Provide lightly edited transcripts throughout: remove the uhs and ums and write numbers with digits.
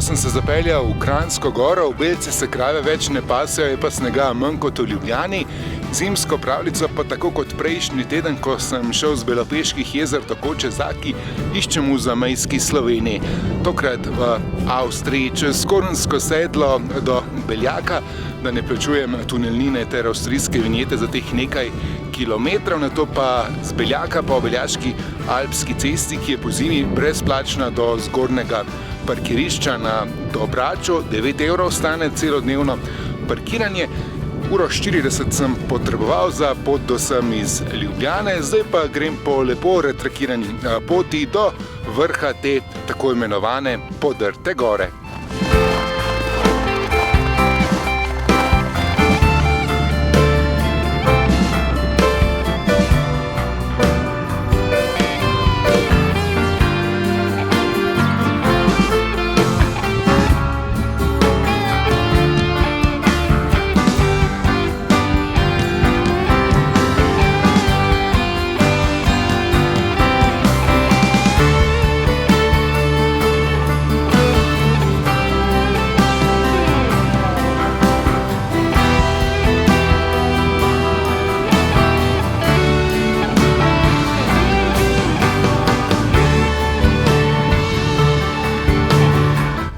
sem se zapeljal v Kranjsko goro, v Belce se krave več ne pasejo, je pa snega manj kot v Ljubljani. Zimsko pravljico pa tako kot prejšnji teden, ko sem šel z Belopeških jezer do Kočezaki, iščem v zamejski Sloveniji. Tokrat v Avstriji, čez Korensko sedlo do Beljaka, da ne plačujem tunelnine ter avstrijske vinjete za teh nekaj kilometrov, nato pa z Beljaka po Beljaški alpski cesti, ki je po zimi brezplačna do zgornjega parkirišča na Dobraču. 9 € stane celodnevno parkiranje. 1:40 sem potreboval za pot do sem iz Ljubljane, zdaj pa grem po lepo retrakirani poti do vrha te tako imenovane podrte gore.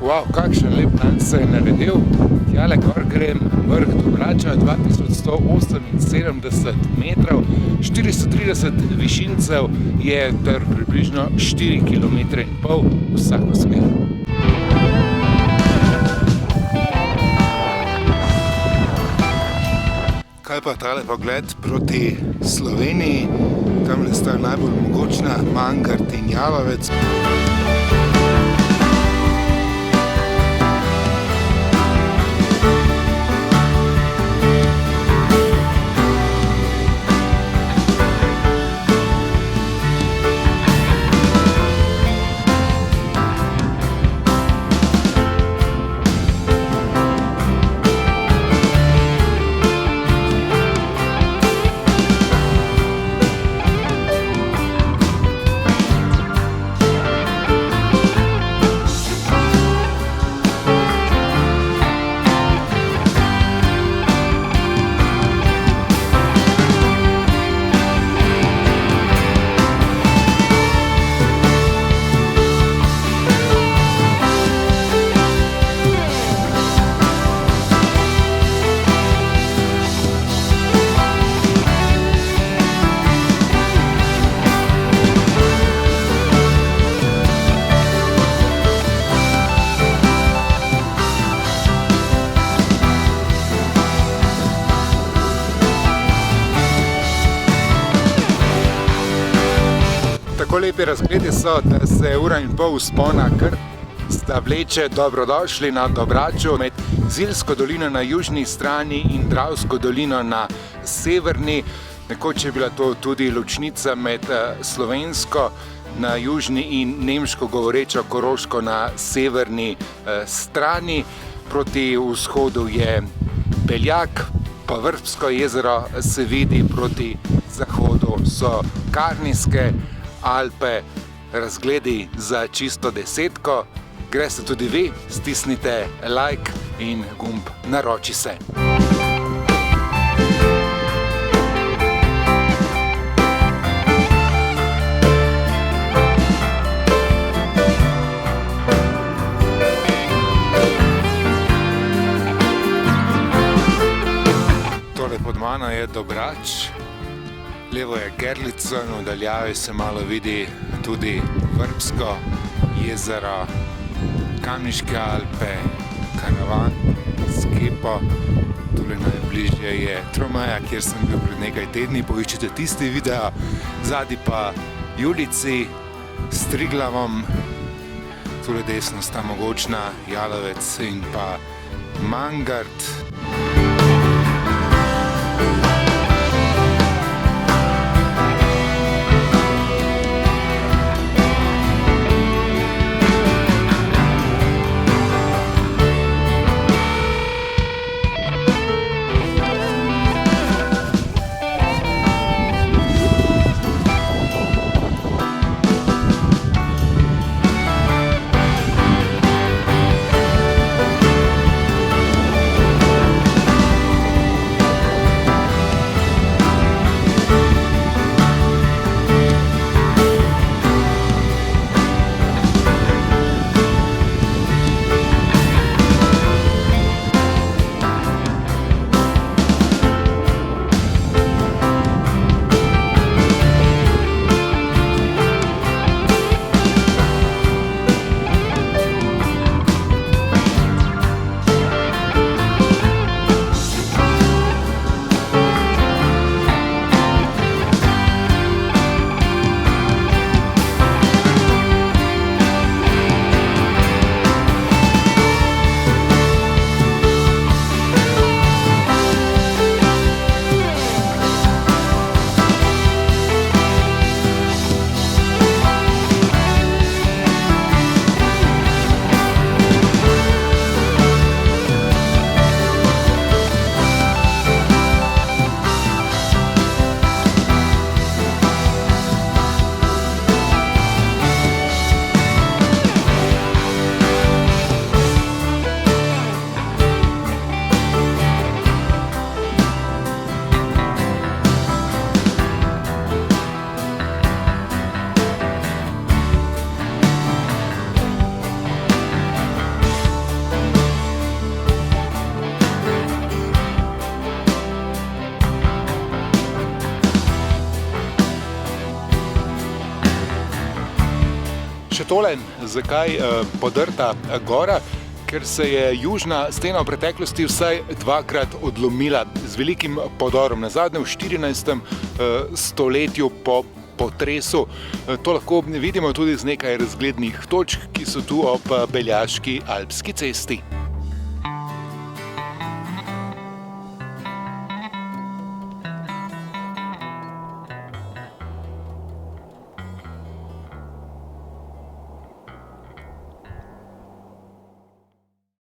Wow, kakšen lep dan se je naredil. Tjale gor grem, vrh Dobrača, 2178 metrov, 430 višincev je ter približno 4,5 km vsako smer. Kaj pa tale pogled proti Sloveniji? Tamle sta najbolj mogočna Mangart in Jalovec. Tako lepi razgledi so, da se 1,5 ure vzpona kar sta vleče. Dobrodošli na Dobraču med Zilsko dolino na južni strani in Dravsko dolino na severni. Nekoč je bila to tudi ločnica med slovensko na južni in nemško govorečo Koroško na severni strani. Proti vzhodu je Beljak, pa Vrbsko jezero se vidi, proti zahodu so Karnijske Alpe, razgledi za čisto desetko. Greste tudi vi, stisnite like in gumb naroči se. Tole pod mano je Dobrač. Levo je Gerlico in v daljavi se malo vidi tudi Vrbsko jezero, Kamniške Alpe, Karavan, Skepo. Tule najbližje je Tromeja, kjer sem bil pred nekaj tedni, poiščite tisti video. Zadaj pa Julici s Triglavom, tule desno sta mogočna Jalovec in pa Mangart. Še tole, zakaj podrta gora? Ker se je južna stena v preteklosti vsaj dvakrat odlomila z velikim podorom. Nazadnje v 14. stoletju po potresu. To lahko vidimo tudi z nekaj razglednih točk, ki so tu ob Beljaški alpski cesti.